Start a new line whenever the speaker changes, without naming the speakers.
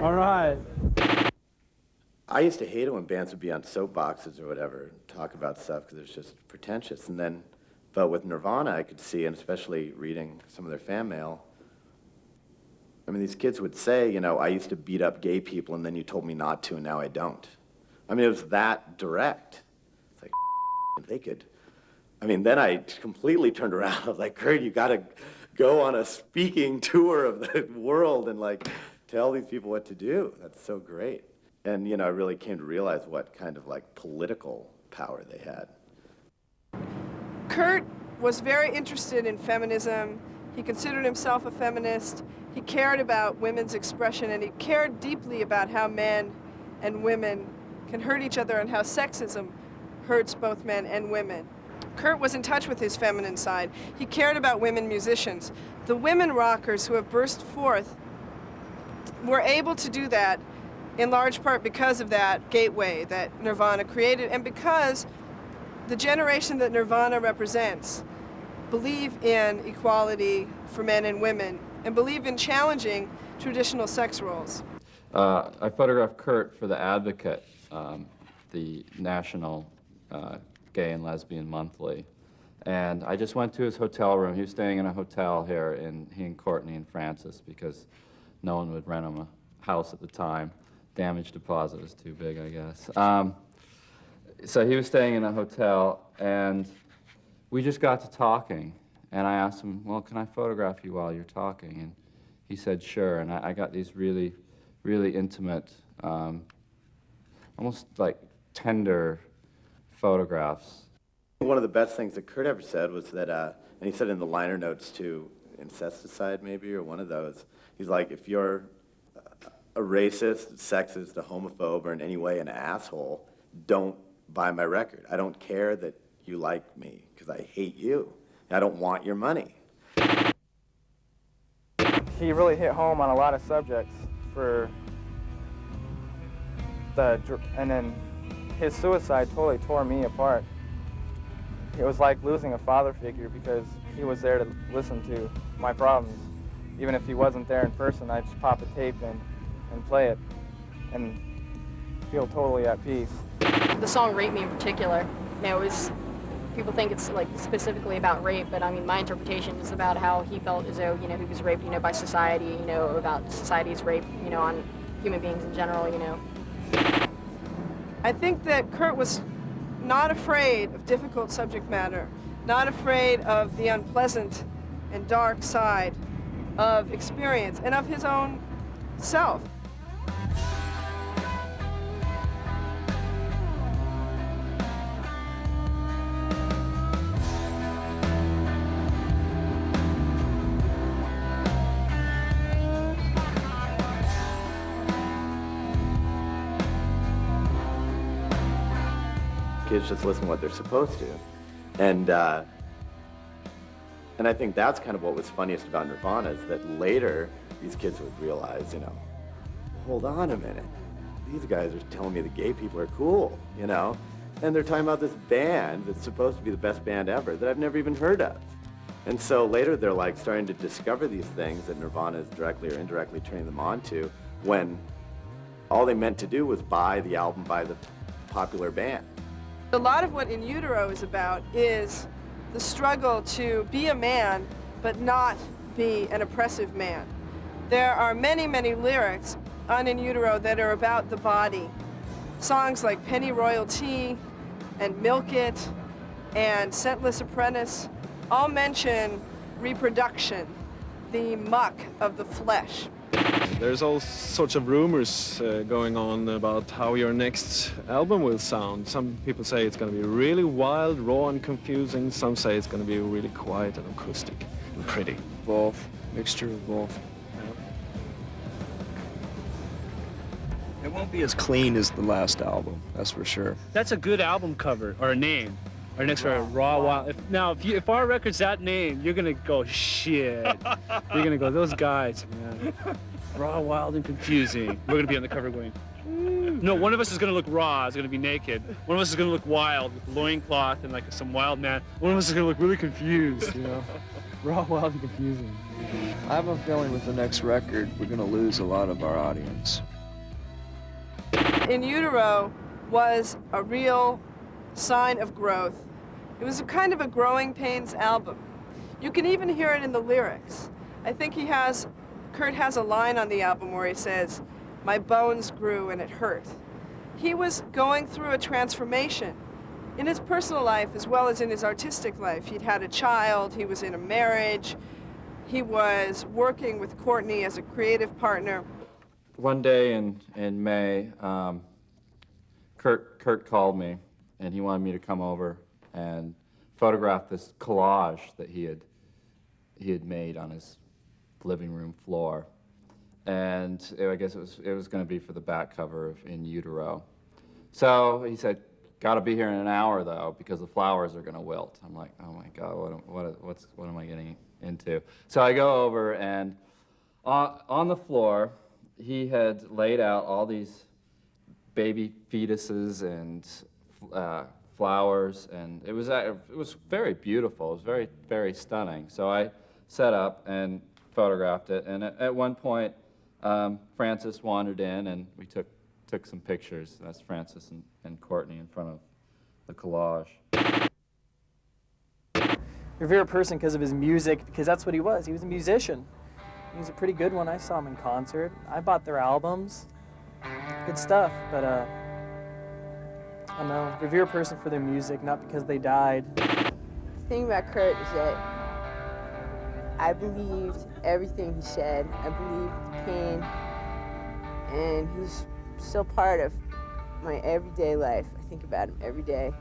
All right.
I used to hate it when bands would be on soapboxes or whatever, and talk about stuff because it was just pretentious. And then, but with Nirvana, I could see, and especially reading some of their fan mail, I mean, these kids would say, you know, I used to beat up gay people, and then you told me not to, and now I don't. I mean, it was that direct. It's like, they could. I mean, then I completely turned around. I was like, Kurt, you got to go on a speaking tour of the world and, like, tell these people what to do. That's so great. And, you know, I really came to realize what kind of, like, political power they had.
Kurt was very interested in feminism. He considered himself a feminist. He cared about women's expression, and he cared deeply about how men and women can hurt each other and how sexism hurts both men and women. Kurt was in touch with his feminine side. He cared about women musicians. The women rockers who have burst forth were able to do that in large part because of that gateway that Nirvana created, and because the generation that Nirvana represents believe in equality for men and women and believe in challenging traditional sex roles.
I photographed Kurt for The Advocate, the national gay and lesbian monthly. And I just went to his hotel room. He was staying in a hotel here, he and Courtney and Francis, because no one would rent him a house at the time. Damage deposit was too big, I guess. So he was staying in a hotel, and we just got to talking. And I asked him, well, can I photograph you while you're talking? And he said, sure. And I got these really, really intimate, almost like tender photographs.
One of the best things that Kurt ever said was that, and he said in the liner notes to Incesticide maybe, or one of those, he's like, if you're a racist, sexist, a homophobe, or in any way an asshole, don't buy my record. I don't care that you like me, because I hate you. I don't want your money.
He really hit home on a lot of subjects and then his suicide totally tore me apart. It was like losing a father figure, because he was there to listen to my problems. Even if he wasn't there in person, I'd just pop a tape and play it and feel totally at peace.
The song Rape Me in particular, you know, people think it's like specifically about rape, but I mean, my interpretation is about how he felt as though, you know, he was raped, you know, by society, you know, about society's rape, you know, on human beings in general, you know.
I think that Kurt was not afraid of difficult subject matter, not afraid of the unpleasant and dark side of experience and of his own self.
Kids just listen to what they're supposed to. And I think that's kind of what was funniest about Nirvana, is that later these kids would realize, you know, hold on a minute. These guys are telling me the gay people are cool, you know? And they're talking about this band that's supposed to be the best band ever that I've never even heard of. And so later they're like starting to discover these things that Nirvana is directly or indirectly turning them on to, when all they meant to do was buy the album by the popular band.
A lot of what In Utero is about is the struggle to be a man, but not be an oppressive man. There are many, many lyrics on In Utero that are about the body. Songs like Penny Royalty and Milk It and Scentless Apprentice all mention reproduction, the muck of the flesh.
There's all sorts of rumors going on about how your next album will sound. Some people say it's going to be really wild, raw, and confusing. Some say it's going to be really quiet and acoustic and pretty.
Both. Mixture of both. It won't be as clean as the last album, that's for sure.
That's a good album cover, or a name. Our next record, Raw Wild. If our record's that name, you're gonna go, shit. You're gonna go, those guys, man. Raw, wild, and confusing. We're gonna be on the cover going, no, one of us is gonna look raw, is gonna be naked. One of us is gonna look wild with loincloth and like some wild man. One of us is gonna look really confused, you know? Raw, wild, and confusing.
I have a feeling with the next record, we're gonna lose a lot of our audience.
In Utero was a real sign of growth. It was a kind of a growing pains album. You can even hear it in the lyrics. I think Kurt has a line on the album where he says, "My bones grew and it hurt." He was going through a transformation in his personal life as well as in his artistic life. He'd had a child, he was in a marriage, he was working with Courtney as a creative partner.
One day in May, Kurt called me, and he wanted me to come over and photograph this collage that he had made on his living room floor, and I guess it was going to be for the back cover of In Utero. So he said, "Got to be here in an hour though, because the flowers are going to wilt." I'm like, "Oh my God, what am I getting into?" So I go over, and on the floor, he had laid out all these baby fetuses and flowers, and it was very beautiful. It was very, very stunning. So I set up and photographed it, and at one point, Francis wandered in, and we took some pictures. That's Francis and Courtney in front of the collage.
Revere a person because of his music, because that's what he was. He was a musician. He was a pretty good one. I saw him in concert. I bought their albums. Good stuff, but I don't know. Revere a person for their music, not because they died.
The thing about Kurt is that I believed everything he said. I believed the pain, and he's still part of my everyday life. I think about him every day.